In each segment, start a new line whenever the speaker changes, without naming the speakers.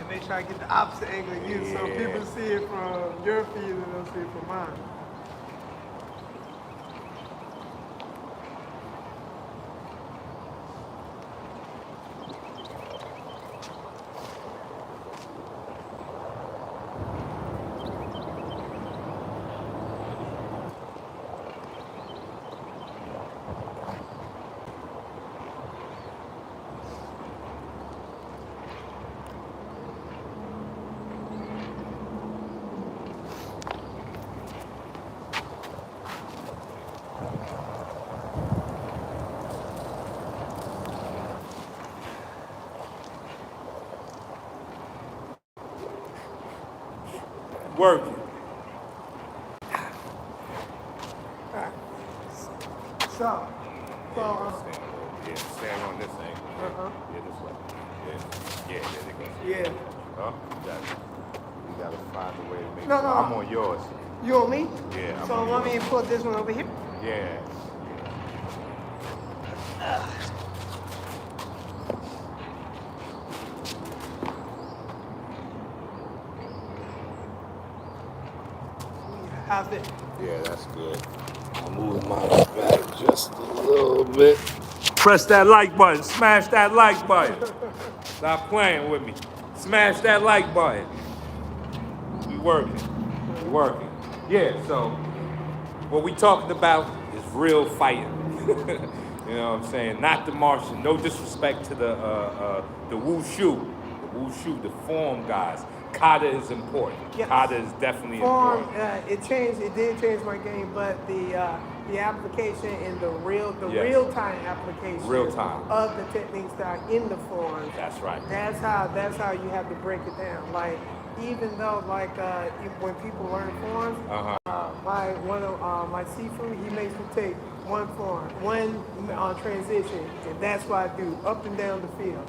make sure I get the opposite angle of you, so people see it from your feet and they'll see it from mine.
Working.
So,
Stand on this angle. Yeah, this way. Yeah, there it goes.
yeah.
Huh? You gotta find a way to make
No,
sure.
no.
I'm on yours.
You on me?
Yeah, I'm
So
on
let me
yours.
put this one over here.
Yeah.
How's it?
Yeah, that's good. I'm moving my back just a little bit. Press that like button. Smash that like button. Stop playing with me. Smash that like button. We working. We working. Yeah, so what we talking about is real fighting. You know what I'm saying? Not the martial. No disrespect to the wushu. The wushu, the form guys. Kata is important.
Yes.
Kata is definitely
Form,
important.
it did change my game, but the application and the
Yes.
real-time application
Real time.
of the techniques that are in the forms.
That's right.
That's how you have to break it down. Like, even though when people learn forms, my seafood, he makes me take one form, one transition, and that's what I do up and down the field.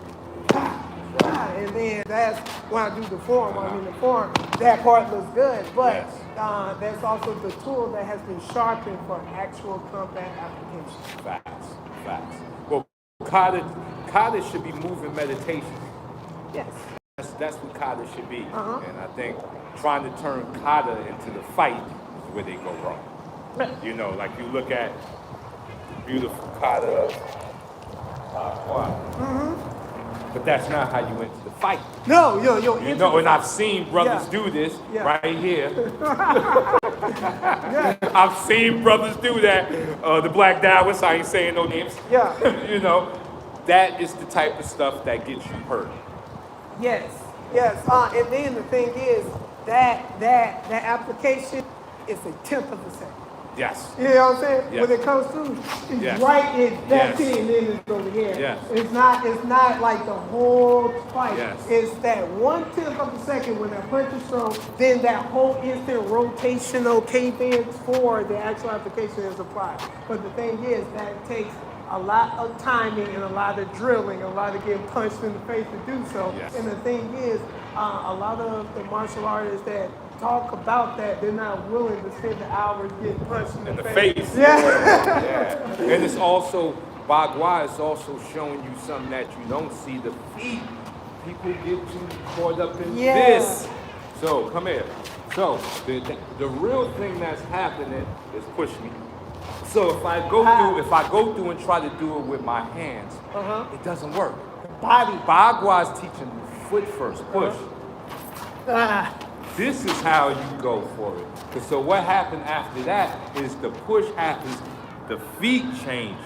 And then that's when I do the form. I mean, the form, that part looks good, but
Yes.
that's also the tool that has been sharpened for actual combat application.
Facts. Well, kata should be moving meditation.
Yes.
That's what kata should be. And I think trying to turn kata into the fight is where they go wrong. You know, like you look at beautiful kata of but that's not how you went to the fight.
No,
You know, and I've seen brothers do this right here. I've seen brothers do that. The Black Taoists, I ain't saying no names.
Yeah.
You know, that is the type of stuff that gets you hurt.
Yes. And then the thing is that application is a tenth of a second.
Yes.
You know what I'm saying?
Yes.
When it comes through, it's
Yes.
right in that
Yes.
thing, and then it's over here.
Yes.
It's not like the whole fight.
Yes.
It's that 1/10 of a second when that punch is thrown, then that whole instant rotational cadence for the actual application is applied. But the thing is that it takes a lot of timing and a lot of drilling, a lot of getting punched in the face to do so.
Yes.
And the thing is, a lot of the martial artists that talk about that, they're not willing to spend the hours getting punched in the face.
Yeah. And it's also, Bagua is also showing you something that you don't see, the feet. People get too caught up in this. So, come here. So, the real thing that's happening is push me. So if I go through and try to do it with my hands, it doesn't work. Bagua is teaching foot first, push. This is how you go for it. So what happened after that is the push happens, the feet change.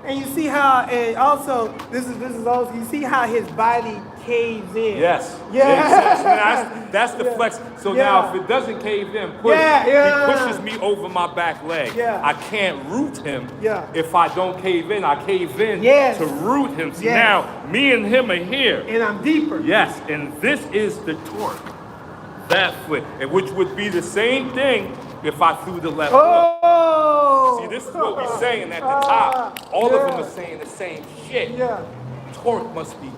And you see how, and also, this is also, you see how his body caves in.
Yes.
Yeah.
That's the flex. So now if it doesn't cave in, he pushes me over my back leg.
Yeah.
I can't root him.
Yeah.
If I don't cave in, I cave in to root him. See, now me and him are here.
And I'm deeper.
Yes, and this is the torque. That foot, and which would be the same thing if I threw the left hook. See, this is what we're saying at the top. All of them are saying the same shit.
Yeah.
Torque must be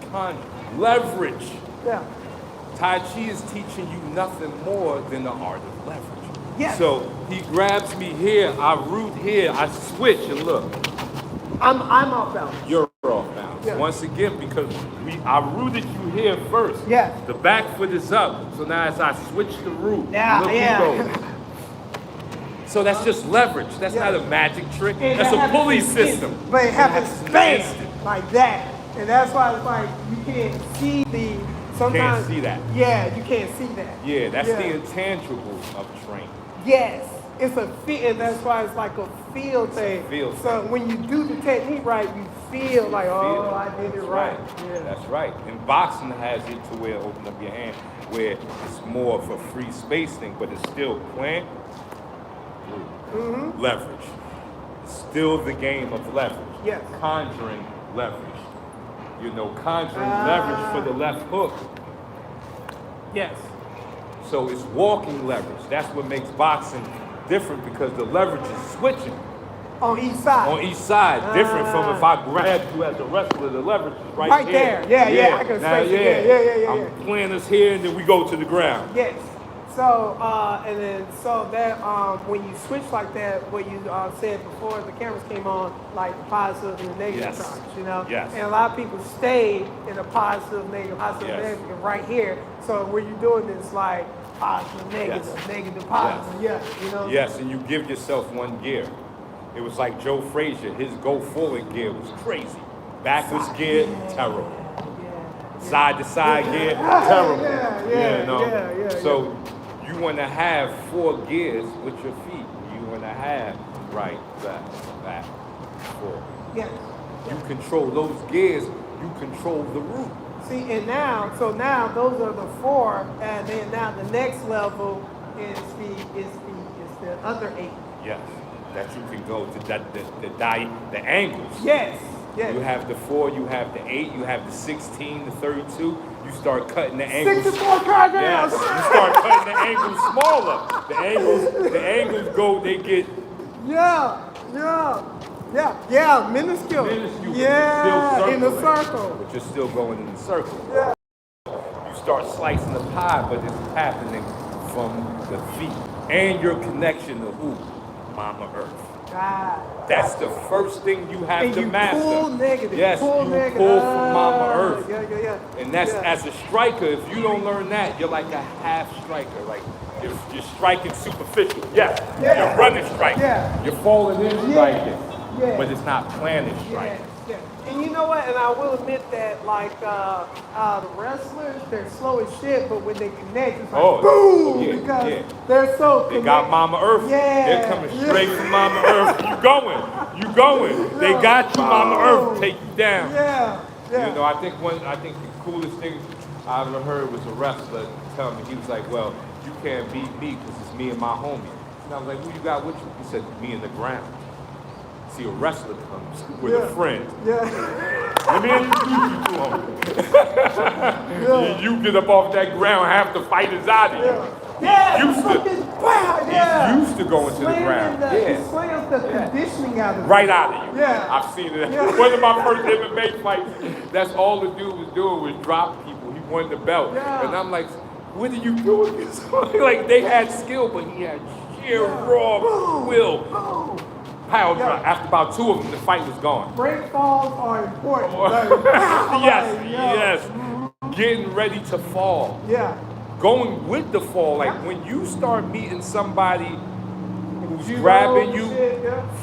leverage.
Yeah.
Tai Chi is teaching you nothing more than the art of leverage.
Yes.
So he grabs me here, I root here, I switch, and look.
I'm off balance.
You're off balance. Once again, because I rooted you here first.
Yes.
The back foot is up. So now as I switch the root,
Yeah,
look who goes. So that's just leverage. That's not a magic trick.
And
that's a pulley system.
But it happens fast like that. And that's why it's like you can't see the sometimes.
Can't see that.
Yeah, you can't see that.
Yeah, that's the intangibles of training.
Yes. It's a feel, and that's why it's like a feel thing. So when you do the technique right, you feel like, I did it right. Yeah.
That's right. And boxing has it to where open up your hand, where it's more of a free space thing, but it's still plant, leverage. Still the game of leverage.
Yes.
Conjuring leverage. Conjuring leverage for the left hook.
Yes.
So it's walking leverage. That's what makes boxing different, because the leverage is switching.
On each side.
On each side. Different from if I grab you as a wrestler, the leverage is right
there. Yeah, I can
now,
space it. Yeah.
I'm playing us here, and then we go to the ground.
Yes. So, and then, so that, when you switch like that, what you said before the cameras came on, like positive and negative charge,
Yes.
And a lot of people stay in a positive, negative, negative right here. So when you're doing this, like, positive, negative, negative, positive,
Yes, and you give yourself one gear. It was like Joe Frazier, his go forward gear was crazy. Backwards gear, terrible. Side to side gear, terrible. So you want to have 4 gears with your feet. You want to have right, left, back, forward.
Yes.
You control those gears, you control the root.
See, and now those are the 4, and then now the next level is the other 8.
Yes, that you can go to the angles.
Yes.
You have the 4, you have the 8, you have the 16, the 32. You start cutting the angles.
64 cartwheels.
Yes, you start cutting the angles smaller. The angles go. They get.
Minuscule.
Still
in the circle.
But you're still going in the circle.
Yeah.
You start slicing the pie, but it's happening from the feet and your connection to who? Mama Earth.
God.
That's the first thing you have to master.
Pull negative.
Yes,
pull
you
negative.
pull from Mama Earth.
Yeah.
And that's as a striker. If you don't learn that, you're like a half striker. Like you're striking superficial. Yes. You're running striking.
Yeah.
You're falling in striking.
Yeah.
But it's not planning striking.
Yeah. And you know what? And I will admit that, like, the wrestlers, they're slow as shit, but when they connect, it's like, boom! Because they're so connected.
They got Mama Earth.
Yeah.
They're coming straight from Mama Earth. You going. They got you, Mama Earth. Take you down.
Yeah.
I think the coolest thing I ever heard was a wrestler tell me, he was like, well, you can't beat me because it's me and my homie. And I was like, who you got with you? He said, me and the ground. See, a wrestler comes with a friend. Let me introduce you to him. You get up off that ground, half the fight is out of you. He's used to going to the ground.
He slams the conditioning out of you.
Right out of you.
Yeah.
I've seen it. One of my first MMA fights, that's all the dude was doing was drop people. He won the belt.
Yeah.
And I'm like, what are you doing? Like, they had skill, but he had sheer raw will. Power drive. After about 2 of them, the fight was gone.
Break falls are important.
Yes. Getting ready to fall.
Yeah.
Going with the fall. Like when you start meeting somebody who's grabbing you,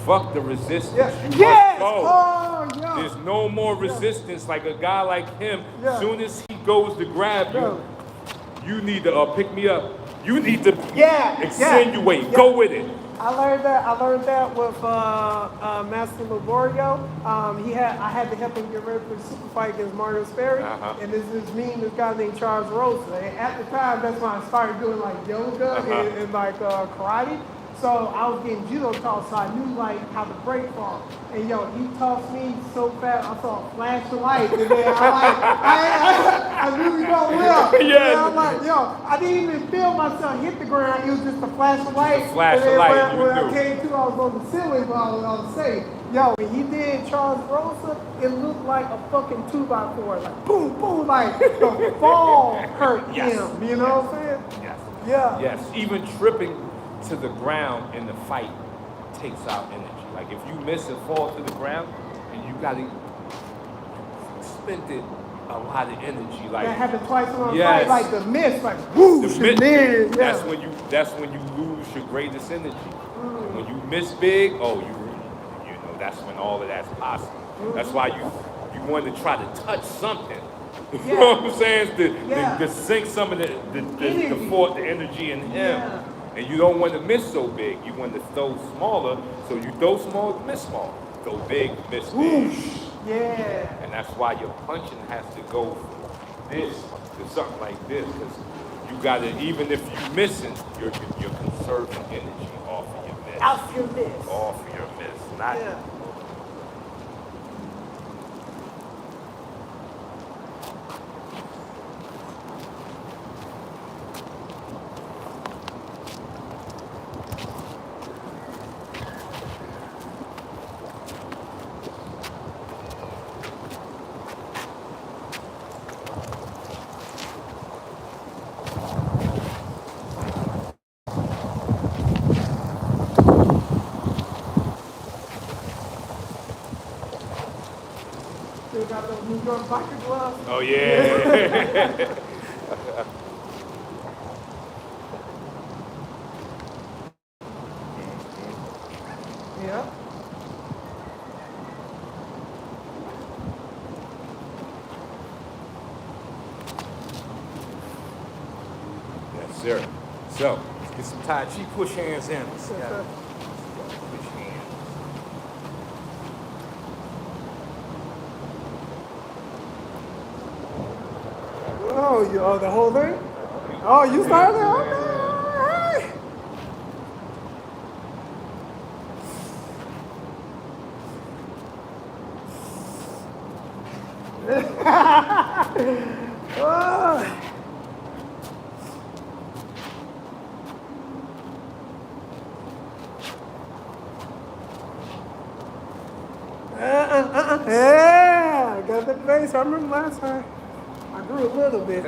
fuck the resistance. You must go. There's no more resistance. Like a guy like him, as soon as he goes to grab you, you need to pick me up. You need to extenuate. Go with it.
I learned that with Master Laborio. I had to help him get ready for the super fight against Mario Sperry. And this guy named Charles Rosa. And at the time, that's when I started doing like yoga and like karate. So I was getting judo taught, so I knew like how to break fall. And he tossed me so fast, I saw a flash of light, and then I knew he don't live. And I'm like, I didn't even feel myself hit the ground. It was just a flash of light.
When
I came to, I was on the ceiling, but I was safe. When he did Charles Rosa, it looked like a fucking 2x4, like boom, boom, like the fall hurt him. You know what I'm saying?
Yes. Even tripping to the ground in the fight takes out energy. Like if you miss and fall to the ground and you gotta expended a lot of energy. Like
that happened twice in one
yes.
fight, like the miss, like whoosh, and then
that's when you lose your greatest energy. And when you miss big, oh, you know, that's when all of that's possible. That's why you want to try to touch something. You know what I'm saying? To sink some of the energy in him.
Yeah.
And you don't want to miss so big. You want to throw smaller, so you throw small, miss small. Throw big, miss big.
Yeah.
And that's why your punching has to go from this to something like this, because you gotta, even if you're missing, you're conserving energy off of your miss.
Off your miss.
Off of your miss. Not
Still got those New York biker gloves.
oh yeah.
Yeah.
Yes, sir. So, let's get some Tai Chi push hands in. Let's go. Push hands.
Oh, the whole thing? Oh, you started it? Okay. Oh. Yeah, I got that base. I remember last time. I grew a little bit.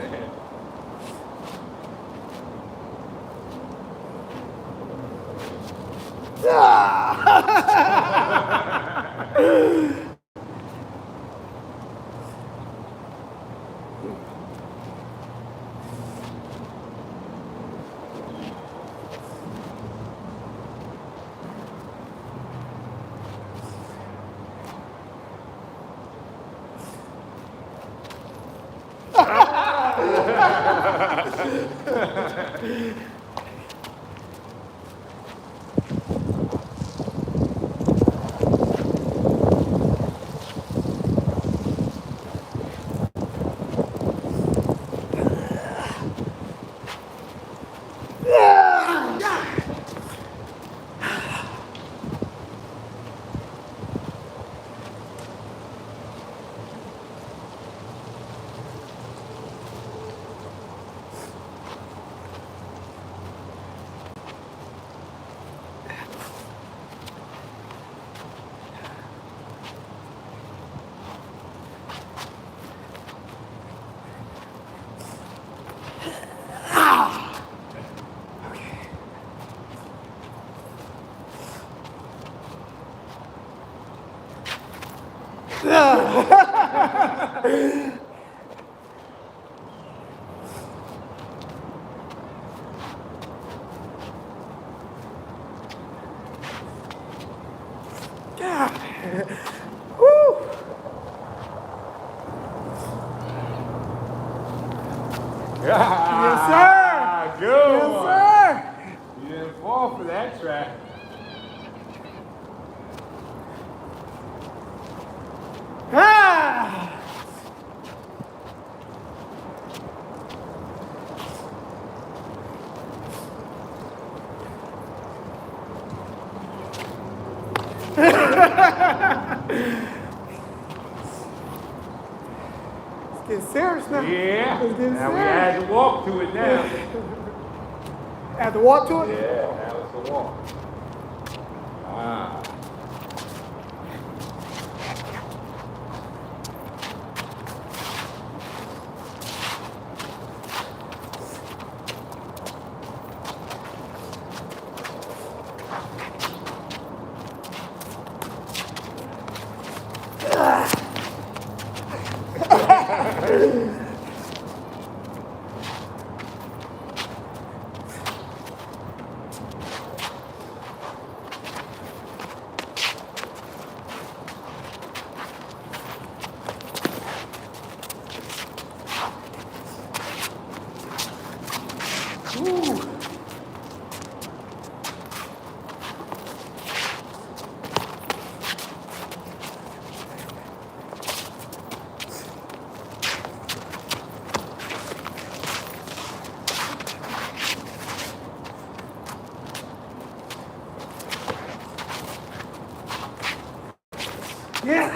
Woo! Yes, sir.
Good
Yes,
one.
sir.
You didn't fall for that track.
Ah! It's getting serious now.
Yeah.
It's getting
Now we
serious.
add the walk to it now.
Add the walk to it?
Yeah, now it's the walk. Ah.
Yeah.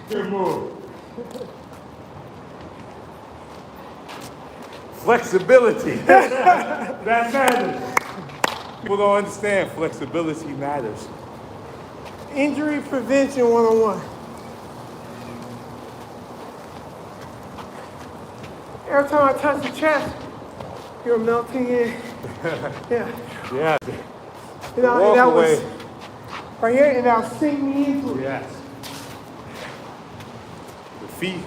Good move. Flexibility. That matters. People don't understand flexibility matters.
Injury prevention 101. Every time I touch the chest, you're melting in. Yeah.
Yeah.
You know,
Walk
and that
away.
was right here, and that'll sink me into it.
Yes. The feet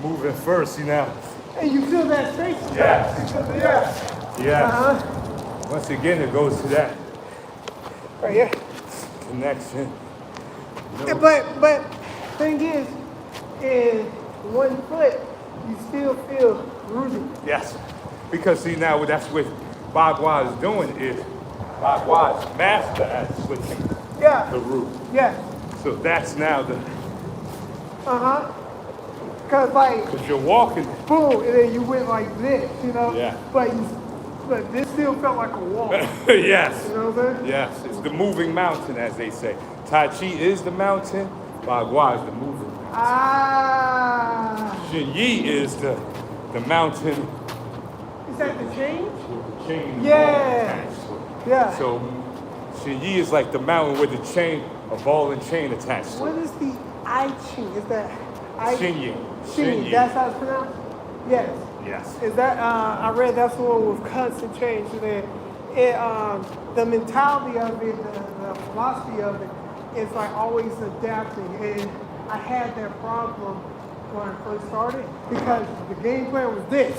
moving first, see now.
And you feel that space?
Yes.
Yeah.
Yes. Once again, it goes to that
Right here.
connection.
Yeah, but thing is, in 1 foot, you still feel rooted.
Yes. Because see now, that's what Bagua is doing is Bagua is master at switching
Yeah.
the root.
Yes.
So that's now the,
Cause like
because you're walking.
boom, and then you went like this, you know.
Yeah.
But this still felt like a wall.
Yes.
You know what I'm saying?
Yes. It's the moving mountain, as they say. Tai Chi is the mountain. Bagua is the moving mountain.
Ah.
Shin Yi is the mountain
Is that the change?
with the chain.
Yeah.
attached to it.
Yeah.
So Shin Yi is like the mountain with the chain, a ball and chain attached to
What
it.
is the I Ching? Is that I
Shin Yi.
Shin Yi, that's how it's pronounced? Yes.
Yes.
Is that I read that's the one with cuts and change, and then it the mentality of it, the philosophy of it is like always adapting, and I had that problem when I first started because the game plan was this,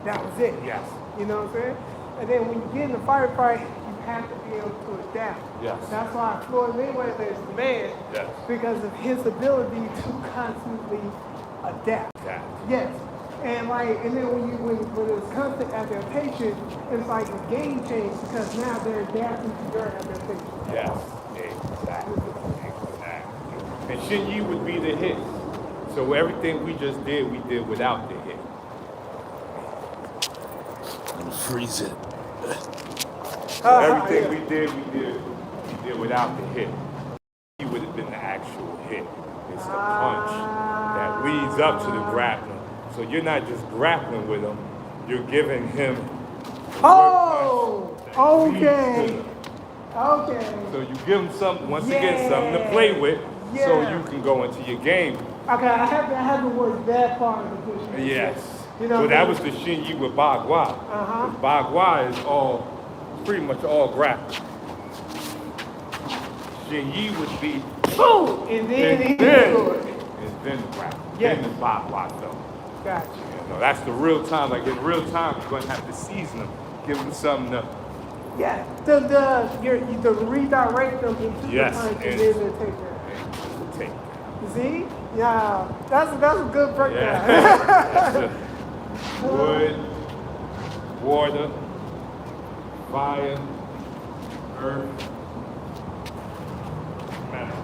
that was it.
Yes.
You know what I'm saying? And then when you get in the firefight, you have to be able to adapt.
Yes.
That's why Floyd Mayweather is the man,
Yes.
because of his ability to constantly adapt.
Yeah.
Yes. And then when it's constant adaptation, it's like a game change because now they're adapting to your adaptation.
Yes. Exactly. And Shin Yi would be the hit. So everything we just did, we did without the hit. Freeze it. So everything we did without the hit. He would have been the actual hit. It's the punch that leads up to the grappling. So you're not just grappling with him, you're giving him.
Oh, okay. Okay.
So you give them something, once again, something to play with, so
Yeah.
you can go into your game.
Okay, I haven't worked that part of the business.
Yes.
You know,
So that was the Shinyi with Bagua.
Uh-huh.
Bagua is pretty much all grappling. Shinyi would be
boom, and then
and
he
then
do it.
the grappling.
Yes.
Then the Bagua though.
Gotcha.
You know, that's the real time. Like in real time, you're gonna have to season them, give them something to.
Yeah, to redirect them into
Yes,
the punch and
and-
then they take that.
Take.
See? Yeah, that's a good breakdown.
Yeah. Wood, water, fire, earth, metal.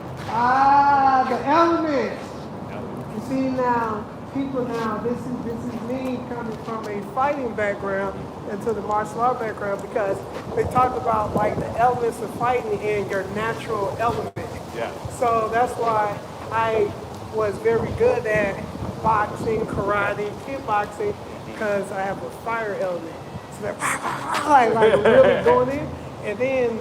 The elements. You see now, people now, this is me coming from a fighting background into the martial art background because they talk about like the elements of fighting and your natural element.
Yeah.
So that's why I was very good at boxing, karate, kickboxing, because I have a fire element. So that like really going in. And then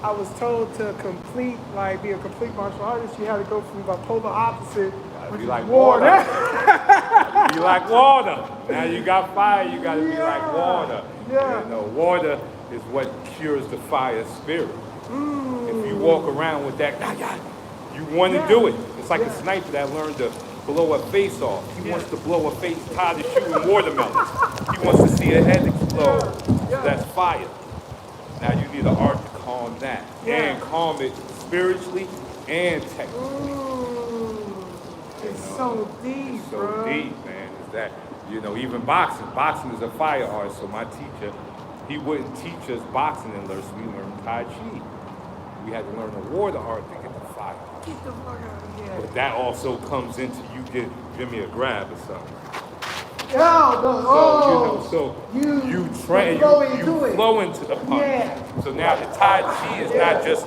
I was told to be a complete martial artist, you had to go from the polar opposite, which
Be
is
like
water.
Be like water. Now you got fire, you gotta be like water.
Yeah.
You know, water is what cures the fire spirit. If you walk around with that, you want to do it. It's like a sniper that learned to blow a face off. He wants to blow a face tied to shooting watermelons. He wants to see a head explode. So that's fire. Now you need an art to calm that and calm it spiritually and technically.
It's so deep,
It's so
bro.
deep, man. Is that even boxing? Boxing is a fire art. So my teacher, he wouldn't teach us boxing unless we learned Tai Chi. We had to learn the water art to get the fire.
Get the fuck out of here.
But that also comes into you give me a grab or something. So you train, you flow into the punch.
Yeah.
So now the Tai Chi is not just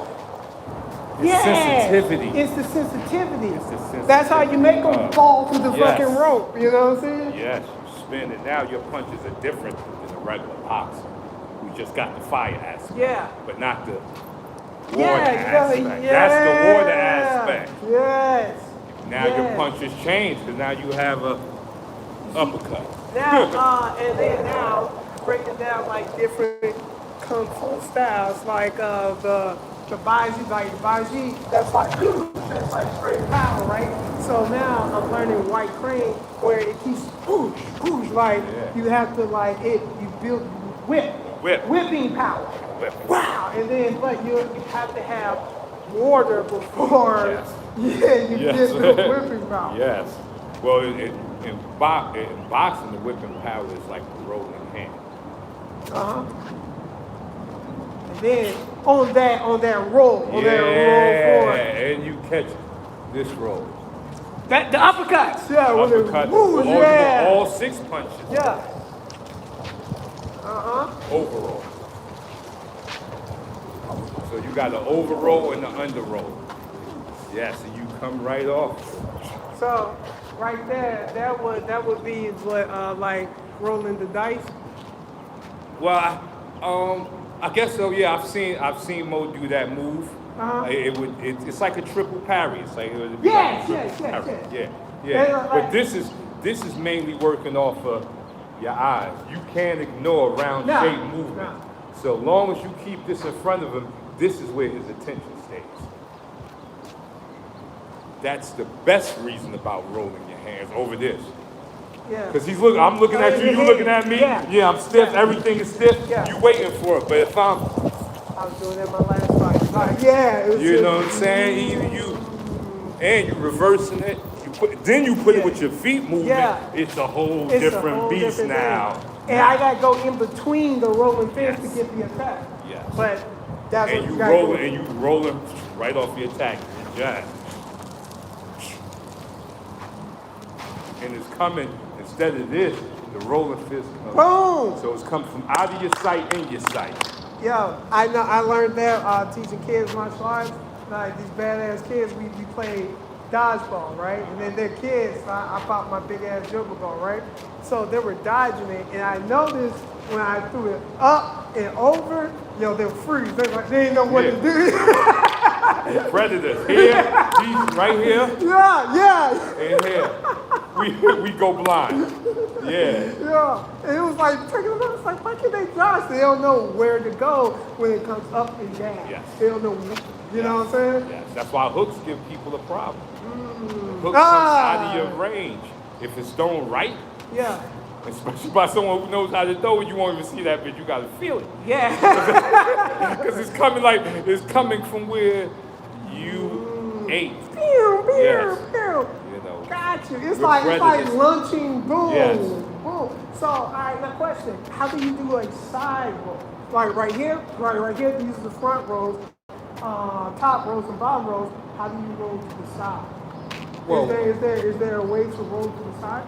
sensitivity.
It's the sensitivity.
It's the sensitivity.
That's how you make them fall through the fucking rope. You know what I'm saying?
Yes, you spin it. Now your punches are different than a regular boxer. We just got the fire aspect.
Yeah.
But not the water aspect. That's the water aspect.
Yes.
Now your punches change because now you have a uppercut.
Now, and then now breaking down like different kung fu styles, like the baji, that's like straight power, right? So now I'm learning white crane where it keeps whoosh, like you have to you build whipping power. Wow, and then but you have to have water before you get the whipping power.
Yes. Well, in boxing, the whipping power is like the rolling hand.
And then on that roll forward.
And you catch this roll.
The uppercuts. Yeah,
Uppercut. All 6 punches.
Yeah.
Overroll. So you got the overroll and the underroll. Yes, and you come right off.
So right there, that would be what like rolling the dice.
Well, I guess so. Yeah, I've seen Mo do that move. It's like a triple parry. It's like it would be like a triple parry. Yeah. But this is mainly working off of your eyes. You can't ignore round shape movement. So long as you keep this in front of him, this is where his attention stays. That's the best reason about rolling your hands over this.
Yeah.
Because I'm looking at you, you looking at me. Yeah, I'm stiff, everything is stiff. You waiting for it. But if
I was doing that my last fight.
You know what I'm saying? You reversing it. Then you put it with your feet moving. It's a whole different beast now.
And I gotta go in between the rolling fist to get the attack.
Yes.
But that's
and
what
you
gotta
roll
do.
and you rolling right off the attack. Yeah. And it's coming instead of this, the rolling fist comes.
Boom!
So it's coming from out of your sight in your sight.
Yo, I know. I learned that teaching kids martial arts. Like these badass kids, we play dodgeball, right? And then they're kids. So I popped my big ass juggle ball, right? So they were dodging it, and I noticed when I threw it up, and over, yo, they'll freeze. They ain't know what to do.
Predators here, he's right here,
Yeah.
and here. We go blind. Yeah.
Yeah. And it was like, taking them, it's like, why can't they dodge? They don't know where to go when it comes up and down.
Yes.
They don't know, you know what I'm saying?
Yes. That's why hooks give people a problem. Hook comes out of your range. If it's thrown right,
Yeah.
especially by someone who knows how to throw it, you won't even see that, but you gotta feel it.
Yeah.
Because it's coming from where you ate.
Pew, pew,
Yes.
pew.
You know.
Got you. It's
We're
like
predators.
launching, boom,
Yes.
boom. So, all right, now question: how do you do a side roll? Like right here, right here. These are the front rows, top rows and bottom rows. How do you roll to the side?
Well,
Is there a way to roll to the side?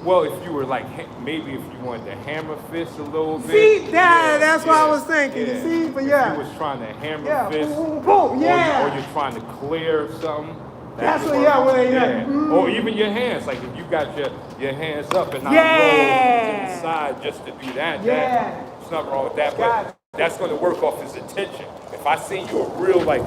well, if you were like, maybe if you wanted to hammer fist a little bit.
See, that's what I was thinking.
Yeah.
You see, but
If
yeah.
you was trying to hammer fist,
boom, boom, yeah.
or you're trying to clear something.
That's
would
what,
work.
yeah, when they,
Or even your hands, like if you got your hands up and I
Yeah.
roll to the side just to do that.
Yeah.
There's nothing wrong with that,
Got
but that's going to work off his attention. If I see you a real, like,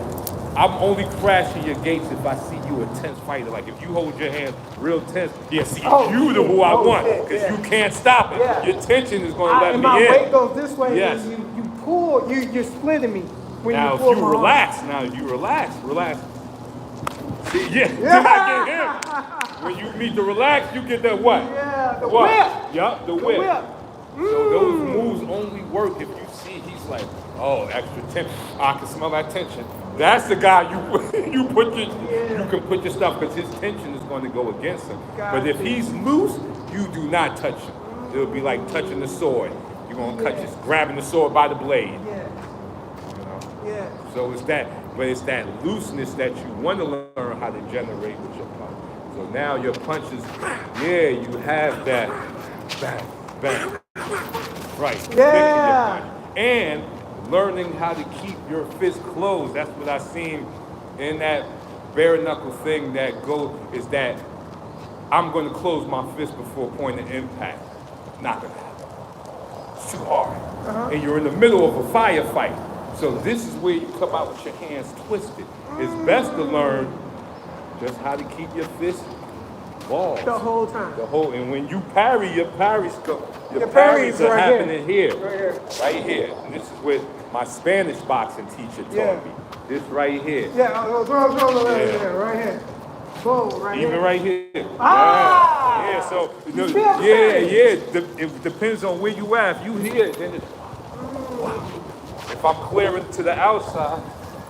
I'm only crashing your gates if I see you a tense fighter. Like if you hold your hands real tense, yeah, see, you the who I want, because you can't stop it.
Yeah.
Your tension is going to let
and
me
my
in.
weight goes this way.
Yes.
And you pull, you're splitting me. When
Now,
you
if
pull
you
my arm.
relax. See, you're not getting him. When you meet the relax, you get that what?
Yeah, the
what?
whip.
Yup, the whip. So those moves only work if you see he's like, oh, extra tension. I can smell that tension. That's the guy you can put your stuff, because his tension is going to go against him. But if he's loose, you do not touch him. It'll be like touching the sword. You're gonna just grabbing the sword by the blade.
Yeah.
You know?
Yeah.
So it's that looseness that you want to learn how to generate with your punch. So now your punches, you have that bang, right.
Yeah.
Your punch. And learning how to keep your fist closed. That's what I seen in that bare knuckle thing is that I'm going to close my fist before point of impact. Not going to happen. It's too hard. And you're in the middle of a firefight. So this is where you come out with your hands twisted. It's best to learn just how to keep your fist balled.
The whole time.
And when you parry, your parries
parries
are
right
happening here.
Right here.
And this is what my Spanish boxing teacher taught me. This right here.
Yeah, right here. Boom, right here.
Even right here.
Ah!
Yeah, so,
You
it depends on where you at. If you here, then it's, if I'm clearing to the outside.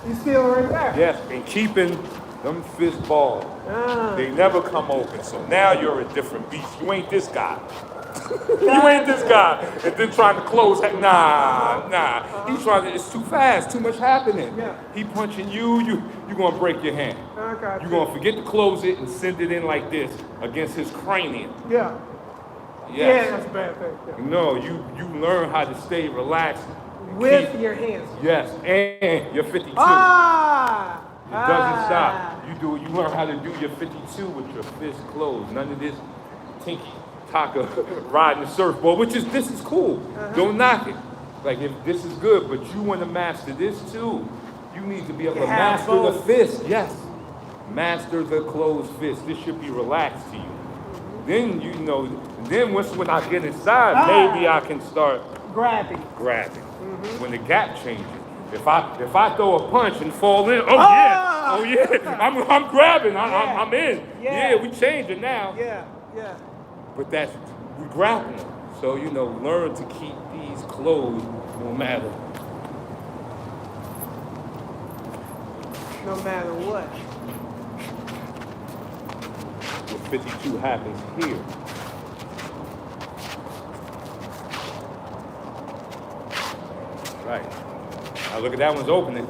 You still right there.
Yes, and keeping them fist balls. They never come open. So now you're a different beast. You ain't this guy. You ain't this guy. And then trying to close. Nah. He's trying to, it's too fast, too much happening.
Yeah.
He punching you're going to break your hand.
Okay.
You're going to forget to close it and send it in like this against his cranium.
Yeah.
Yes.
Yeah, that's a bad thing. Yeah.
No, you learn how to stay relaxed.
With your hands.
Yes, and you're 52. It doesn't stop. You learn how to do your 52 with your fist closed. None of this tinky taka riding the surfboard, this is cool. Don't knock it. Like if this is good, but you want to master this too. You need to be able to master the fist. Yes. Master the closed fist. This should be relaxed to you. Then when I get inside, maybe I can start grabbing. When the gap changes. If I throw a punch and fall in, I'm grabbing, I'm in. Yeah, we change it now.
Yeah.
But we grappling. So, learn to keep these closed no matter.
No matter what.
The 52 happens here. Right. Now look at that one's opening.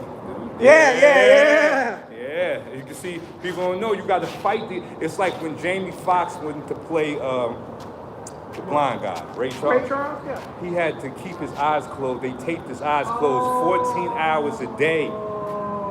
Yeah.
Yeah. You can see, people don't know, you got to fight. It's like when Jamie Foxx went to play the blind guy, Ray Charles.
Yeah.
He had to keep his eyes closed. They taped his eyes closed 14 hours a day.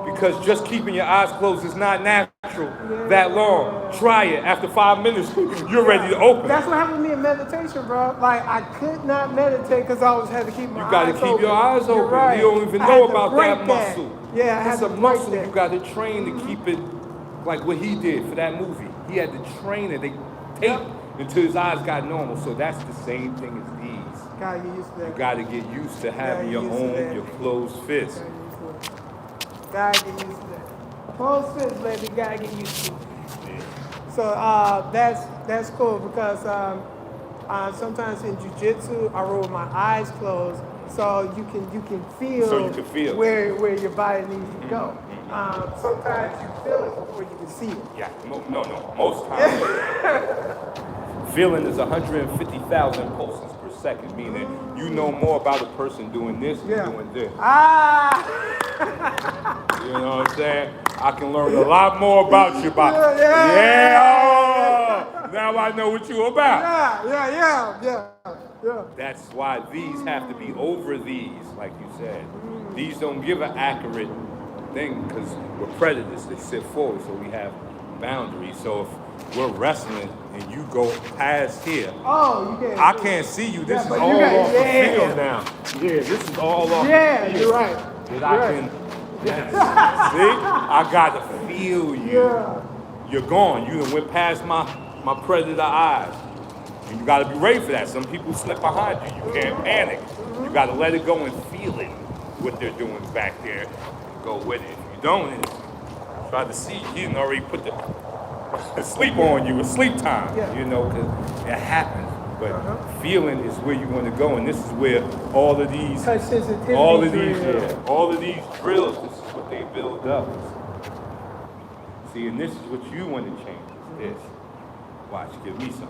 Because just keeping your eyes closed is not natural that long. Try it. After 5 minutes, you're ready to open.
That's what happened to me in meditation, bro. Like, I could not meditate because I always had to keep my eyes open.
You got to keep your eyes open.
Right.
You don't even
I
know
had to
about
break
that muscle.
Yeah, I had
It's
to
a
break
muscle
that.
you got to train to keep it like what he did for that movie. He had to train it. They taped until his eyes got normal. So that's the same thing as these.
Gotta get used to that.
You got to get used to having your closed fist.
Gotta get used to that. Closed fist, baby. Gotta get used to it. So that's cool because sometimes in jiu-jitsu I roll with my eyes closed, so you can feel.
So you can feel
where your body needs to go. Sometimes you feel it before you can see it.
Yeah, no, most times. Feeling is 150,000 pulses per second, meaning you know more about a person doing this than doing this. You know what I'm saying? I can learn a lot more about you by now I know what you're about.
Yeah.
That's why these have to be over these, like you said. These don't give an accurate thing because we're predators. They sit forward, so we have boundaries. So if we're wrestling and you go past here,
you can't.
I can't see you. This is all off the field now. Yeah, this is all off the field.
Yeah, you're right.
That I can. Yes. See, I gotta feel you.
Yeah.
You're gone. You done went past my predator eyes. And you gotta be ready for that. Some people slip behind you. You can't panic. You gotta let it go and feel it, what they're doing back there, and go with it. If you don't, and try to see, he done already put the sleep on you. It's sleep time, you know, because it happens. But feeling is where you want to go, and this is where all of these drills, this is what they build up. See, and this is what you want to change. This. Watch, give me some.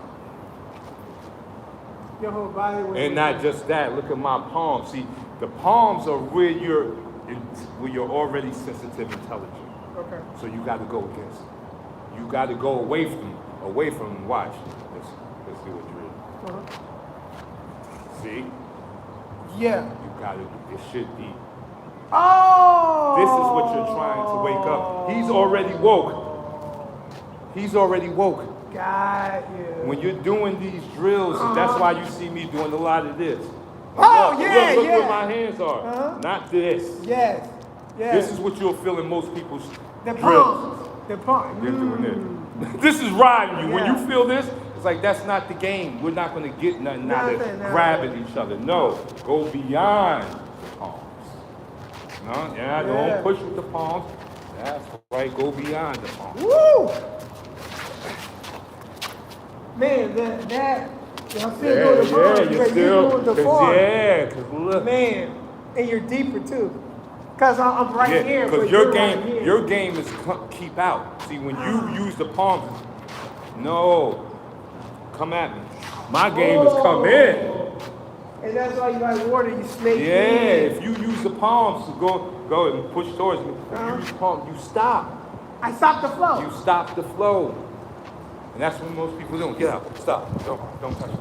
Your whole body.
And not just that. Look at my palms. See, the palms are where you're already sensitive, intelligent.
Okay.
So you got to go against it. You got to go away from. Watch. Let's do a drill. See?
Yeah.
You got to. It should be.
Oh!
This is what you're trying to wake up. He's already woke.
Got you.
When you're doing these drills, that's why you see me doing a lot of this.
Look
where my hands are. Not this.
Yes.
This is what you'll feel in most people's
the
drills.
The palms.
They're doing this. This is riding you. When you feel this, it's like that's not the game. We're not going to get nothing out of grabbing each other. No, go beyond the palms. No, don't push with the palms. That's right, go beyond the palms.
Woo! Man, that y'all still doing the palms.
You're still
doing the palms.
because look.
Man, and you're deeper too. Because I'm right here.
Because your game is keep out. See, when you use the palms, no, come at me. My game is come in.
And that's why you like water, you snake in.
If you use the palms to go and push towards me, if you use the palms, you stop.
I stop the flow.
You stop the flow. And that's what most people don't. Get out. Stop. Don't touch it.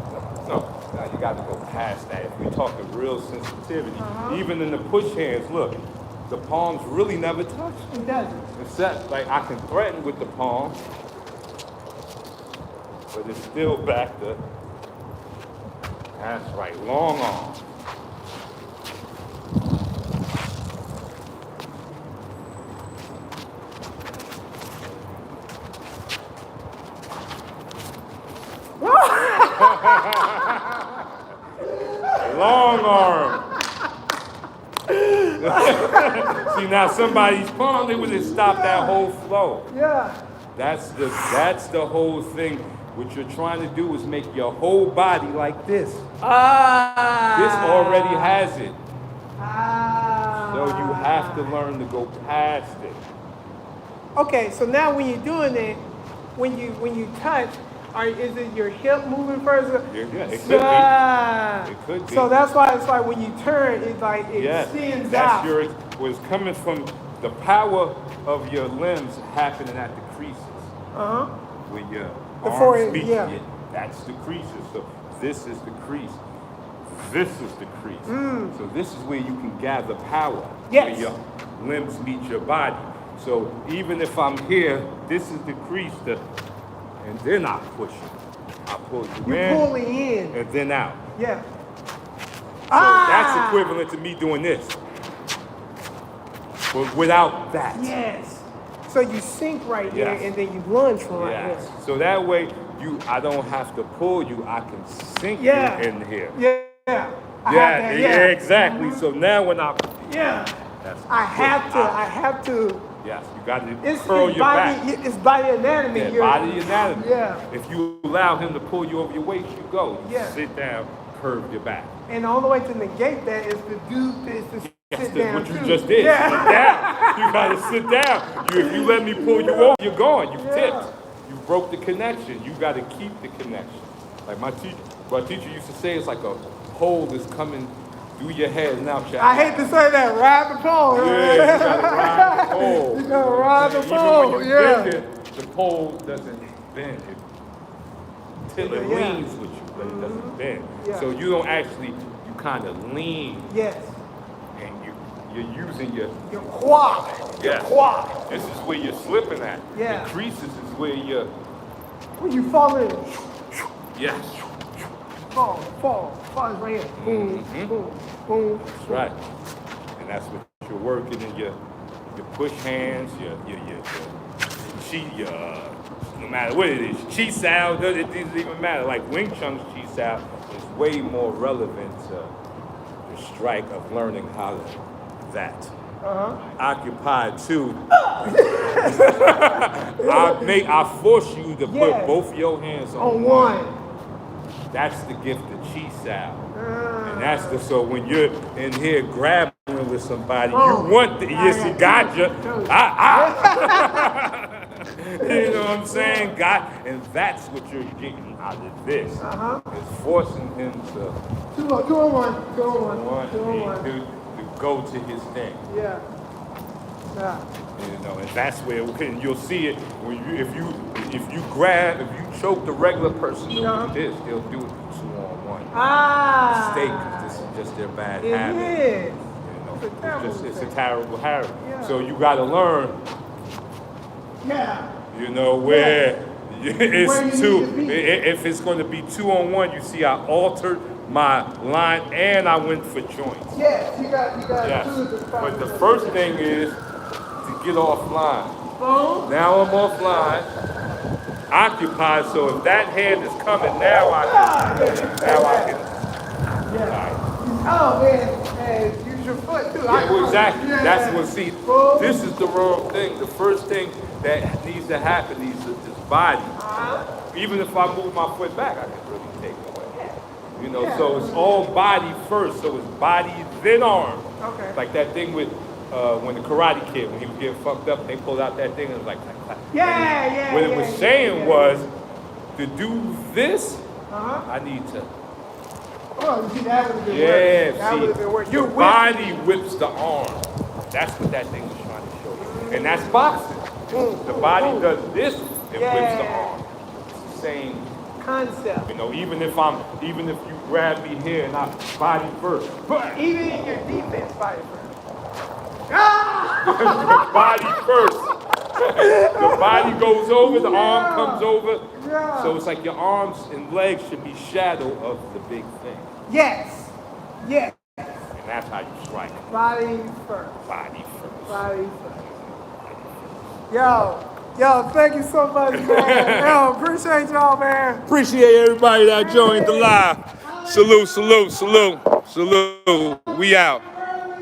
No. Now you got to go past that. If we're talking real sensitivity, even in the push hands, look, the palms really never touch.
It doesn't.
Except, like, I can threaten with the palms, but it's still back to, that's right, long arm. Long arm. See, now somebody's palm, they would have stopped that whole flow.
Yeah.
That's the whole thing. What you're trying to do is make your whole body like this. This already has it. So you have to learn to go past it.
Okay, so now when you're doing it, when you touch, is it your hip moving first?
Yeah, it could be. It could be.
So that's why it's like when you turn, it's like it extends out.
What's coming from the power of your limbs happening at the creases. When your arms meet, that's the creases. So this is the crease. This is the crease. So this is where you can gather power. Where your limbs meet your body. So even if I'm here, this is the crease, and then I push it. I pull you
You
in.
pull me in.
And then out.
Yeah.
So that's equivalent to me doing this. But without that.
Yes. So you sink right
Yes.
there and then you lunge from right
Yes.
there.
So that way I don't have to pull you, I can sink you in here.
Yeah. I have that, yeah.
Exactly. Mm-hmm. So now when I
I have to.
Yes, you got to curl your back.
It's body anatomy.
Yeah, body anatomy.
Yeah.
If you allow him to pull you over your waist, you go. You
Yeah.
sit down, curve your back.
And the only way to negate that is to do this, sit down.
What you
too.
just did.
Yeah.
Sit down. You got to sit down. If you let me pull you over, you're gone. You tipped. You broke the connection. You got to keep the connection. Like my teacher used to say, it's like a pole that's coming through your head and out your
I hate to say that, ride the pole.
Yeah, you gotta ride the pole.
You gotta ride the
Even
pole,
when you bend it, the pole doesn't bend. It leans with you, but it doesn't bend.
Yeah.
So you don't actually, you kind of lean.
Yes.
And you're using your
quad.
Yeah.
Your quad.
This is where you're slipping at.
Yeah.
The creases is where you're.
When you fall in.
Yes.
Fall is right here. Boom, boom, boom.
That's right. And that's what you're working in your push hands, your chi, no matter what it is, chi sao, it doesn't even matter. Like Wing Chun's chi sao is way more relevant to the strike of learning how to that. Occupied too. I force you to put both your hands on one. That's the gift of chi sao. And that's so when you're in here grabbling with somebody, you want the, yes, he got you. You know what I'm saying? And that's what you're getting out of this. It's forcing him to
two on one.
To go to his thing.
Yeah.
You know, and that's where you'll see it when if you choke the regular person, they'll do this. They'll do it 2-on-1. Mistake, 'cause this is just their bad habit.
It is.
You know, it's a terrible habit. Yeah. So you got to learn.
Yeah.
You know where it's two. If it's going to be 2-on-1, you see, I altered my line and I went for joints.
Yes, you got two of the
But the first thing is to get offline. Now I'm offline, occupied. So if that hand is coming, now I can.
Yeah. Oh man, use your foot too.
Yeah, exactly. Yeah. That's what. See, this is the wrong thing. The first thing that needs to happen is this body. Even if I move my foot back, I can really take it away. You know, so it's all body first. So it's body then arm.
Okay.
Like that thing with when the Karate Kid, when he was getting fucked up, they pulled out that thing and it was like,
yeah.
What it was saying was to do this. I need to.
Oh, see, that would have been working. That would have been working.
Your body whips the arm. That's what that thing was trying to show you. And that's boxing. The body does this, it whips the arm. It's the same
concept.
You know, even if you grab me here and I body first.
But even in your defense, body first.
The body first. The body goes over, the arm comes over. Yeah. So it's like your arms and legs should be shadow of the big thing.
Yes. Yes.
And that's how you strike.
Body first.
Body first.
Body first. Yo, thank you so much, man. Yo, appreciate y'all, man.
Appreciate everybody that joined the live. Salute. We out.